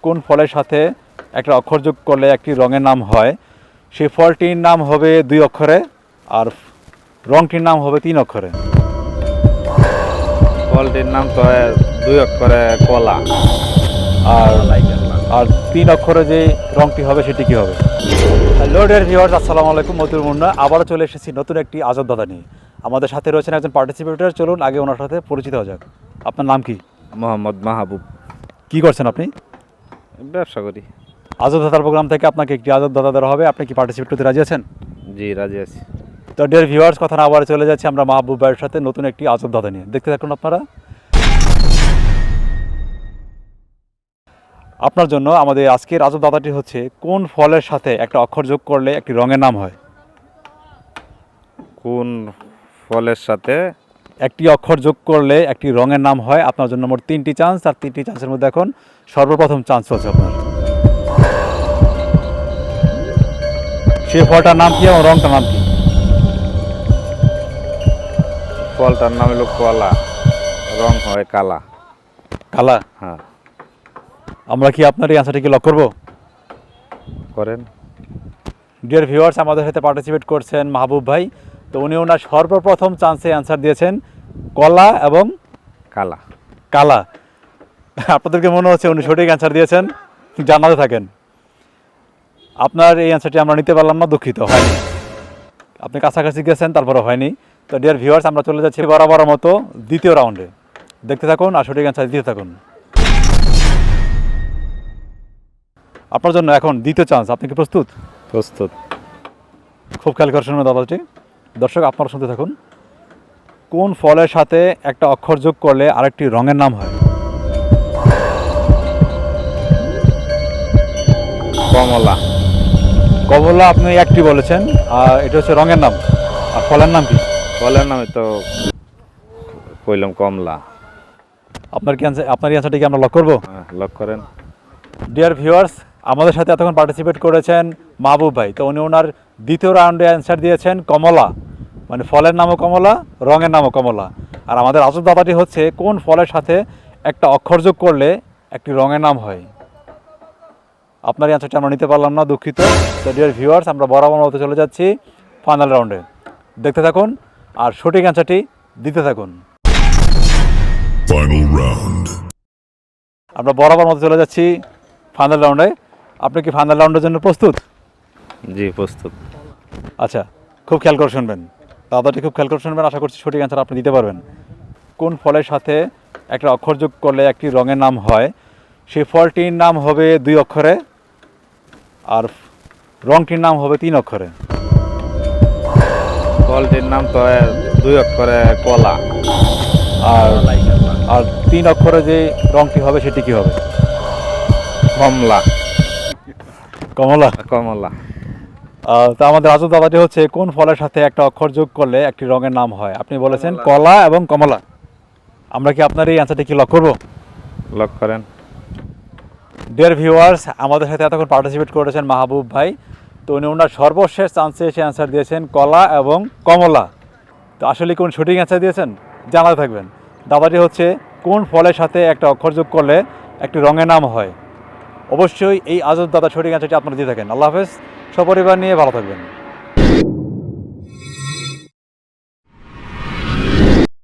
কোন ফলের সাথে একটা অক্ষর যোগ করলে একটি রঙের নাম হয়। সেই ফলটির নাম হবে 2 অক্ষরে আর রঙটির নাম হবে 3 অক্ষরে। ফলটির নাম তো 2 অক্ষরে কলা। আর আর 3 অক্ষরে যে রঙটি হবে সেটি কি হবে? হ্যালো ডিয়ার ভিউয়ার্স, আসসালামু আলাইকুম। মতিউর মুন্না আবারও চলে এসেছি নতুন একটি আজব দাদা নিয়ে। আমাদের সাথে রয়েছেন একজন পার্টিসিপেটর। চলুন আগে ওনার সাথে পরিচিত হওয়া যাক। আপনার নাম কি? মোহাম্মদ মাহবুব। কি করছেন আপনি? ব্যবসা করি। আজব দাদার প্রোগ্রাম থেকে আপনাকে একটি আজব দাদা দেওয়া হবে। আপনি কি পার্টিসিপেট করতে রাজি আছেন? জি, রাজি আছি। তো ডিয়ার ভিউয়ার্স, কথা না আবার চলে যাচ্ছি আমরা মাহবুব ভাইয়ের সাথে নতুন একটি আজব দাদা নিয়ে। দেখতে থাকুন আপনারা। আপনার জন্য আমাদের আজকের আজব দাদাটি হচ্ছে, কোন ফলের সাথে একটা অক্ষর যোগ করলে একটি রঙের নাম হয়? কোন ফলের সাথে একটি অক্ষর যোগ করলে একটি রঙের নাম হয়। আপনার জন্য মোট 3টি চান্স, আর 3টি চান্সের মধ্যে এখন সর্বপ্রথম চান্স হচ্ছে আপনার। সেই ফলটার নাম কি এবং রঙটার নাম কি? ফলটার নাম হলো কলা, রং হয় কালা। কালা? হ্যাঁ, আমরা কি আপনার এই আনসারটি কি লক করবো? করেন। ডিয়ার ভিউয়ার্স, আমাদের সাথে পার্টিসিপেট করছেন মাহবুব ভাই। তো উনি ওনার সর্বপ্রথম চান্সে অ্যান্সার দিয়েছেন কলা এবং কালা। কালা। আপনাদেরকে মনে হচ্ছে উনি সঠিক অ্যান্সার দিয়েছেন, জানাতে থাকেন। আপনার এই অ্যান্সারটি আমরা নিতে পারলাম না, দুঃখিত, হয়নি। আপনি কাছাকাছি গেছেন, তারপরে হয়নি। তো ডিয়ার ভিউয়ার্স, আমরা চলে যাচ্ছি বরাবর মতো দ্বিতীয় রাউন্ডে। দেখতে থাকুন আর সঠিক অ্যান্সার দিতে থাকুন। আপনার জন্য এখন দ্বিতীয় চান্স। আপনি কি প্রস্তুত? প্রস্তুত। খুব খেয়াল করে শুনবেন দাদাটি। দর্শক, আপনারা শুনতে থাকুন। কোন ফলের সাথে একটা অক্ষর যোগ করলে আরেকটি রঙের নাম হয়? কমলা। কমলা আপনি একটি বলেছেন, আর এটা হচ্ছে রঙের নাম। আর ফলের নাম কি? ফলের নামে তো কইলাম কমলা। আপনার কি আপনার এই অ্যান্সারটি কি আমরা লক করবো? হ্যাঁ, লক করেন। ডিয়ার ভিউয়ার্স, আমাদের সাথে এতক্ষণ পার্টিসিপেট করেছেন মাহবুব ভাই। তো উনি ওনার দ্বিতীয় রাউন্ডে অ্যান্সার দিয়েছেন কমলা, মানে ফলের নামও কমলা, রঙের নামও কমলা। আর আমাদের আজব দাদাটি হচ্ছে, কোন ফলের সাথে একটা অক্ষর যোগ করলে একটি রঙের নাম হয়। আপনার অ্যান্সারটি আমরা নিতে পারলাম না, দুঃখিত। তো ডিয়ার ভিউয়ার্স, আমরা বরাবর মতো চলে যাচ্ছি ফাইনাল রাউন্ডে। দেখতে থাকুন আর সঠিক অ্যান্সারটি দিতে থাকুন। Final round. আমরা বরাবর মতো চলে যাচ্ছি ফাইনাল রাউন্ডে। আপনি কি ফাইনাল রাউন্ডের জন্য প্রস্তুত? জি, প্রস্তুত। আচ্ছা, খুব খেয়াল করে শুনবেন দাদাটি, খুব খেয়াল করে শুনবেন। আশা করছি সঠিক অ্যান্সার আপনি দিতে পারবেন। কোন ফলের সাথে একটা অক্ষর যোগ করলে একটি রঙের নাম হয়। সেই ফলটির নাম হবে 2 অক্ষরে আর রঙটির নাম হবে 3 অক্ষরে। ফলটির নাম তো 2 অক্ষরে কলা। আর আর 3 অক্ষরে যে রঙটি হবে সেটি কি হবে? কমলা। কমলা? কমলা। তো আমাদের আজব দাদাটি হচ্ছে, কোন ফলের সাথে একটা অক্ষর যোগ করলে একটি রঙের নাম হয়। আপনি বলেছেন কমলা। কলা এবং কমলা। আমরা কি আপনার এই অ্যান্সারটি কি লক করবো? লক করেন। ডিয়ার ভিউয়ার্স, আমাদের সাথে এতক্ষণ পার্টিসিপেট করেছেন মাহবুব ভাই। তো উনি ওনার সর্বশেষ চান্সে এসে অ্যান্সার দিয়েছেন কলা এবং কমলা। তো আসলে কোন সঠিক অ্যান্সার দিয়েছেন জানাতে থাকবেন। দাদাটি হচ্ছে, কোন ফলের সাথে একটা অক্ষর যোগ করলে একটি রঙের নাম হয়। অবশ্যই এই আজব দাদা সঠিক অ্যান্সারটি আপনারা দিয়ে থাকেন। আল্লাহ হাফেজ, সপরিবার নিয়ে ভালো থাকবেন।